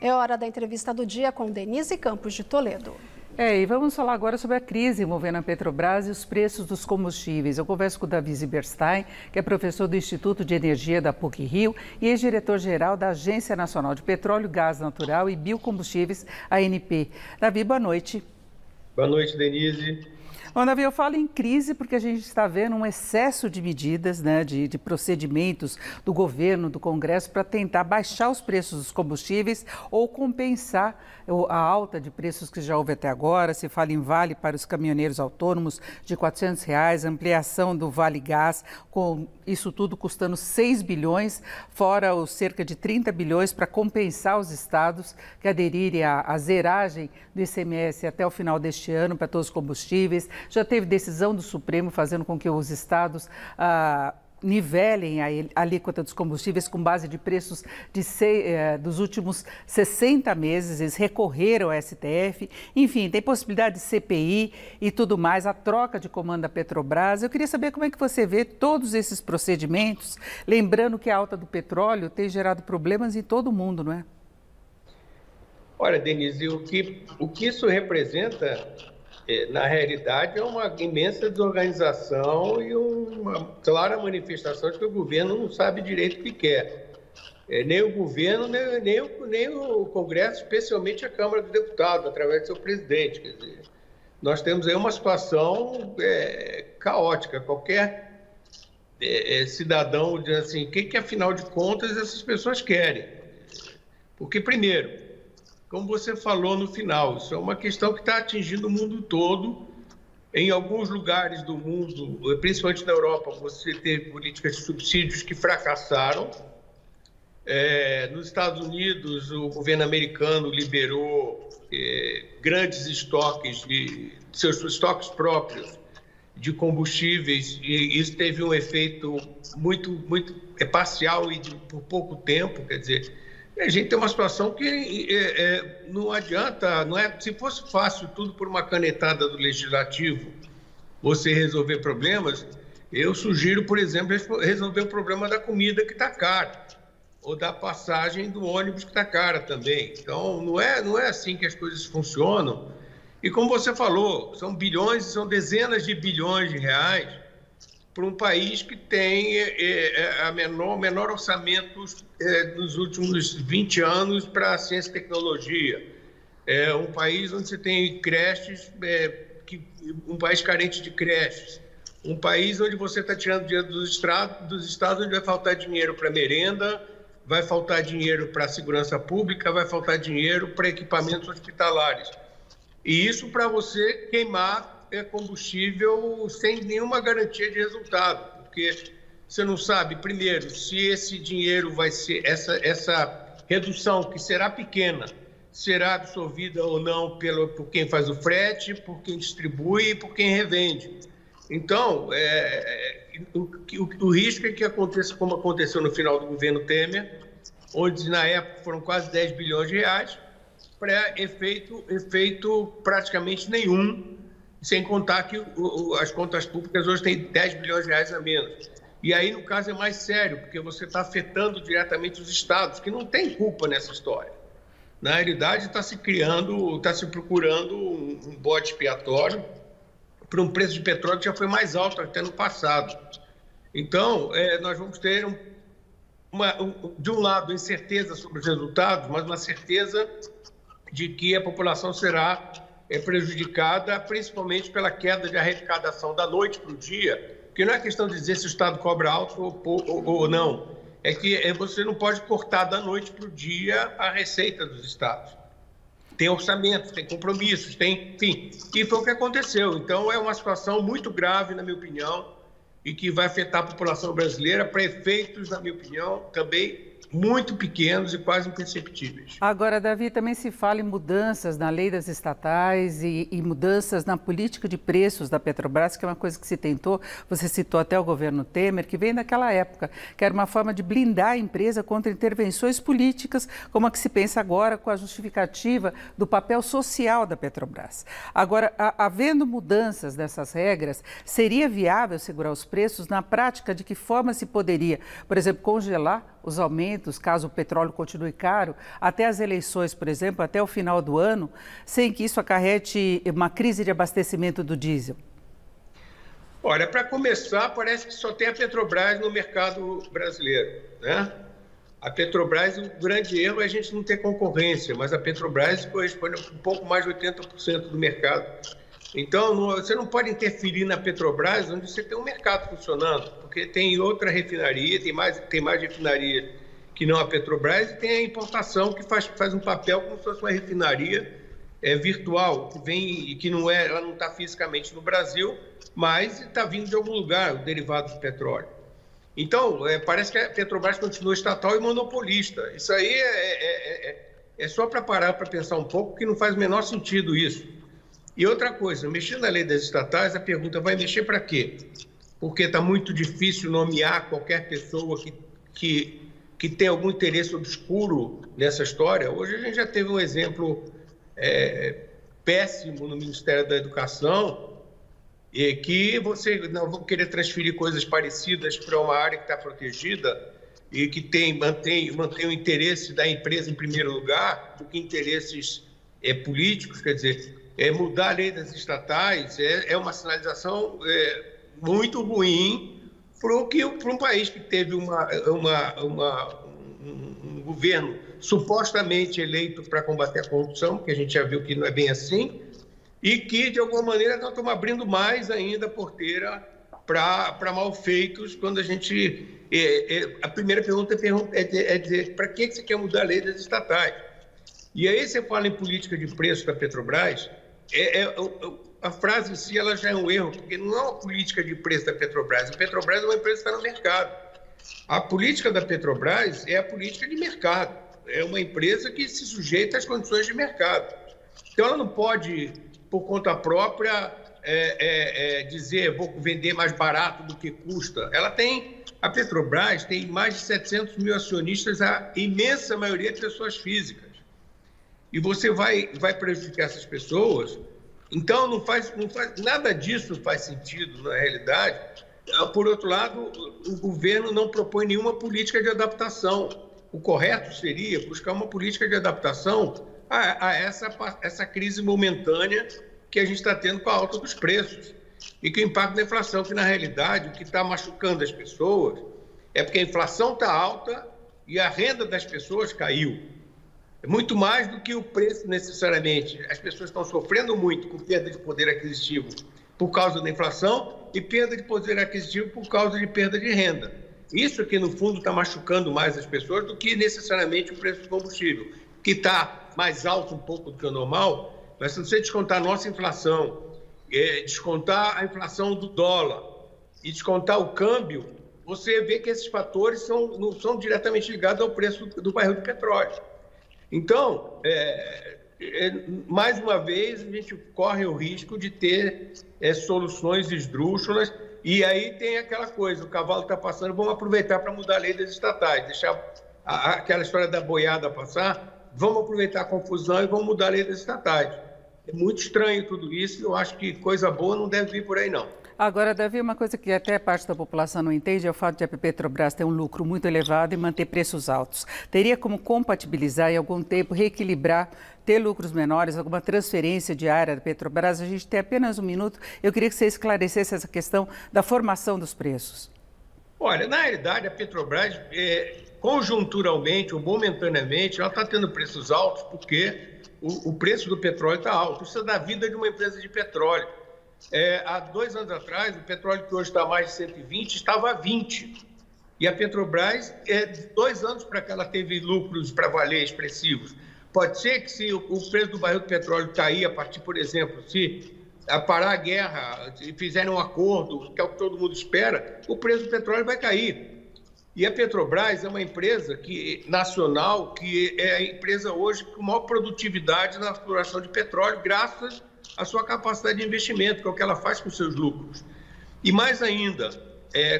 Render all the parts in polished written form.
É hora da entrevista do dia com Denise Campos de Toledo. E vamos falar agora sobre a crise envolvendo a Petrobras e os preços dos combustíveis. Eu converso com o Davi Zieberstein, que é professor do Instituto de Energia da PUC-Rio e ex-diretor-geral da Agência Nacional de Petróleo, Gás Natural e Biocombustíveis, ANP. Davi, boa noite. Boa noite, Denise. Bom, Davi, eu falo em crise porque a gente está vendo um excesso de medidas, de procedimentos do governo, do Congresso, para tentar baixar os preços dos combustíveis ou compensar a alta de preços que já houve até agora. Se fala em vale para os caminhoneiros autônomos de R$ 400, ampliação do Vale Gás, com isso tudo custando 6 bilhões, fora os cerca de 30 bilhões para compensar os estados que aderirem à zeragem do ICMS até o final deste ano para todos os combustíveis. Já teve decisão do Supremo fazendo com que os estados nivelem a alíquota dos combustíveis com base de preços dos últimos 60 meses. Eles recorreram ao STF. Enfim, tem possibilidade de CPI e tudo mais, a troca de comando da Petrobras. Eu queria saber como é que você vê todos esses procedimentos, lembrando que a alta do petróleo tem gerado problemas em todo o mundo, não é? Olha, Denise, o que isso representa, na realidade, é uma imensa desorganização e uma clara manifestação de que o governo não sabe direito o que quer. Nem o governo, nem o Congresso, especialmente a Câmara dos Deputados, através do seu presidente. Quer dizer, nós temos aí uma situação caótica. Qualquer cidadão diz assim, o que afinal de contas essas pessoas querem? Porque, primeiro, como você falou no final, isso é uma questão que está atingindo o mundo todo. Em alguns lugares do mundo, principalmente na Europa, você teve políticas de subsídios que fracassaram. Nos Estados Unidos, o governo americano liberou grandes estoques, seus estoques próprios de combustíveis, e isso teve um efeito muito parcial e por pouco tempo, quer dizer. A gente tem uma situação que não adianta, se fosse fácil tudo por uma canetada do Legislativo, você resolver problemas, eu sugiro, por exemplo, resolver o problema da comida que está cara, ou da passagem do ônibus que está cara também. Então, não é assim que as coisas funcionam. E como você falou, são bilhões, são dezenas de bilhões de reais para um país que tem o menor orçamento dos últimos 20 anos para a ciência e tecnologia. É um país onde você tem creches, um país carente de creches. Um país onde você está tirando dinheiro dos estados, onde vai faltar dinheiro para merenda, vai faltar dinheiro para a segurança pública, vai faltar dinheiro para equipamentos hospitalares. E isso para você queimar combustível sem nenhuma garantia de resultado, porque você não sabe, primeiro, se esse dinheiro vai ser, essa redução, que será pequena, será absorvida ou não por quem faz o frete, por quem distribui e por quem revende. Então, o risco é que aconteça como aconteceu no final do governo Temer, onde na época foram quase 10 bilhões de reais, para efeito praticamente nenhum, sem contar que as contas públicas hoje têm 10 bilhões de reais a menos. E aí, no caso, é mais sério, porque você está afetando diretamente os estados, que não têm culpa nessa história. Na realidade, está se procurando um bode expiatório para um preço de petróleo que já foi mais alto até no passado. Então, nós vamos ter, de um lado, incerteza sobre os resultados, mas uma certeza de que a população será prejudicada, principalmente pela queda de arrecadação da noite para o dia, porque não é questão de dizer se o Estado cobra alto ou não, é que você não pode cortar da noite para o dia a receita dos estados. Tem orçamentos, tem compromissos, enfim, e foi o que aconteceu. Então, é uma situação muito grave, na minha opinião, e que vai afetar a população brasileira para efeitos, na minha opinião, também muito pequenos e quase imperceptíveis. Agora, Davi, também se fala em mudanças na lei das estatais e mudanças na política de preços da Petrobras, que é uma coisa que se tentou, você citou até o governo Temer, que vem daquela época, que era uma forma de blindar a empresa contra intervenções políticas, como a que se pensa agora com a justificativa do papel social da Petrobras. Agora, havendo mudanças dessas regras, seria viável segurar os preços? Na prática, de que forma se poderia, por exemplo, congelar os aumentos abastecimentos, caso o petróleo continue caro, até as eleições, por exemplo, até o final do ano, sem que isso acarrete uma crise de abastecimento do diesel? Olha, para começar, parece que só tem a Petrobras no mercado brasileiro, né? A Petrobras, o grande erro é a gente não ter concorrência, mas a Petrobras corresponde a um pouco mais de 80% do mercado. Então, você não pode interferir na Petrobras onde você tem um mercado funcionando, porque tem outra refinaria, tem mais refinaria que não a Petrobras, e tem a importação que faz um papel como se fosse uma refinaria virtual, que vem e que ela não está fisicamente no Brasil, mas está vindo de algum lugar, o derivado do petróleo. Então, parece que a Petrobras continua estatal e monopolista. Isso aí é só para parar para pensar um pouco, porque não faz o menor sentido isso. E outra coisa, mexendo na lei das estatais, a pergunta vai mexer para quê? Porque está muito difícil nomear qualquer pessoa que tem algum interesse obscuro nessa história. Hoje a gente já teve um exemplo péssimo no Ministério da Educação, que você não vai querer transferir coisas parecidas para uma área que está protegida e que mantém o interesse da empresa em primeiro lugar do que interesses políticos. Quer dizer, mudar a lei das estatais é uma sinalização muito ruim para um país que teve um governo supostamente eleito para combater a corrupção, que a gente já viu que não é bem assim, e que, de alguma maneira, nós estamos abrindo mais ainda a porteira para malfeitos, quando a gente... a primeira pergunta é dizer, para que você quer mudar a lei das estatais? E aí você fala em política de preço da Petrobras, a frase em si ela já é um erro, porque não é uma política de preço da Petrobras. A Petrobras é uma empresa que está no mercado. A política da Petrobras é a política de mercado. É uma empresa que se sujeita às condições de mercado. Então, ela não pode, por conta própria, dizer vou vender mais barato do que custa. A Petrobras tem mais de 700 mil acionistas, a imensa maioria de pessoas físicas. E você vai prejudicar essas pessoas. Então, nada disso faz sentido na realidade. Por outro lado, o governo não propõe nenhuma política de adaptação. O correto seria buscar uma política de adaptação a essa crise momentânea que a gente está tendo com a alta dos preços e que o impacto da inflação, que na realidade o que está machucando as pessoas é porque a inflação está alta e a renda das pessoas caiu. É muito mais do que o preço necessariamente. As pessoas estão sofrendo muito com perda de poder aquisitivo por causa da inflação e perda de poder aquisitivo por causa de perda de renda. Isso que, no fundo, está machucando mais as pessoas do que necessariamente o preço do combustível, que está mais alto um pouco do que o normal, mas se você descontar a nossa inflação, descontar a inflação do dólar e descontar o câmbio, você vê que esses fatores não são diretamente ligados ao preço do barril de petróleo. Então, mais uma vez, a gente corre o risco de ter soluções esdrúxulas, e aí tem aquela coisa, o cavalo está passando, vamos aproveitar para mudar a lei das estatais, deixar aquela história da boiada passar, vamos aproveitar a confusão e vamos mudar a lei das estatais. É muito estranho tudo isso, eu acho que coisa boa não deve vir por aí, não. Agora, Davi, uma coisa que até parte da população não entende é o fato de a Petrobras ter um lucro muito elevado e manter preços altos. Teria como compatibilizar em algum tempo, reequilibrar, ter lucros menores, alguma transferência diária da Petrobras? A gente tem apenas um minuto. Eu queria que você esclarecesse essa questão da formação dos preços. Olha, na realidade, a Petrobras, conjunturalmente ou momentaneamente, ela está tendo preços altos porque o preço do petróleo está alto. Isso é da vida de uma empresa de petróleo. Há 2 anos atrás, o petróleo que hoje está mais de 120 estava a 20. E a Petrobras, 2 anos para que ela teve lucros para valer expressivos. Pode ser que se o preço do barril de petróleo cair a partir, por exemplo, se parar a guerra, se fizerem um acordo, que é o que todo mundo espera, o preço do petróleo vai cair. E a Petrobras é uma empresa nacional, que é a empresa hoje com maior produtividade na exploração de petróleo, graças à sua capacidade de investimento, que é o que ela faz com seus lucros. E mais ainda,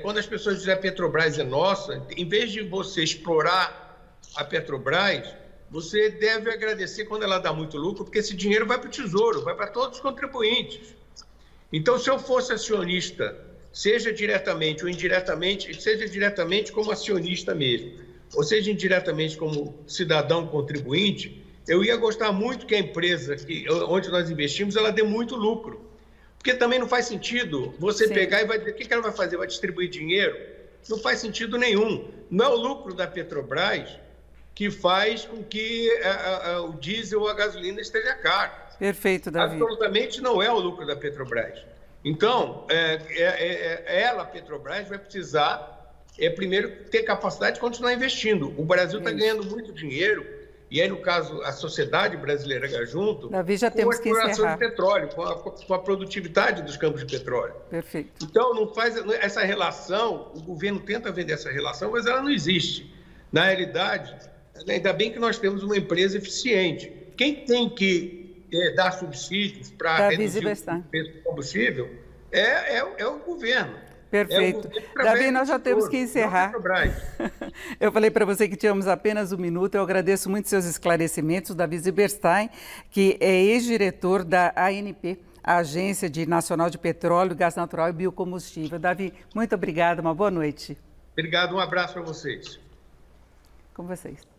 quando as pessoas dizem a Petrobras é nossa, em vez de você explorar a Petrobras, você deve agradecer quando ela dá muito lucro, porque esse dinheiro vai para o Tesouro, vai para todos os contribuintes. Então, se eu fosse acionista, seja diretamente ou indiretamente, seja diretamente como acionista mesmo, ou seja, indiretamente como cidadão contribuinte, eu ia gostar muito que a empresa onde nós investimos, ela dê muito lucro. Porque também não faz sentido você pegar e vai dizer, o que ela vai fazer? Vai distribuir dinheiro? Não faz sentido nenhum. Não é o lucro da Petrobras que faz com que o diesel ou a gasolina esteja caro. Perfeito, Davi. Absolutamente não é o lucro da Petrobras. Então, a Petrobras, vai precisar, primeiro, ter capacidade de continuar investindo. O Brasil está ganhando muito dinheiro, e aí, no caso, a sociedade brasileira junto, Davi, já temos que encerrar. Com a exploração de petróleo, com a produtividade dos campos de petróleo. Perfeito. Então, não faz essa relação, o governo tenta vender essa relação, mas ela não existe. Na realidade, ainda bem que nós temos uma empresa eficiente. Quem tem que dar subsídios para reduzir o preço do combustível é o governo. Perfeito. Davi, nós já temos que encerrar. Eu falei para você que tínhamos apenas um minuto. Eu agradeço muito seus esclarecimentos. Davi Zilberstein, que é ex-diretor da ANP, a Agência Nacional de Petróleo, Gás Natural e Biocombustível. Davi, muito obrigada. Uma boa noite. Obrigado. Um abraço para vocês. Com vocês.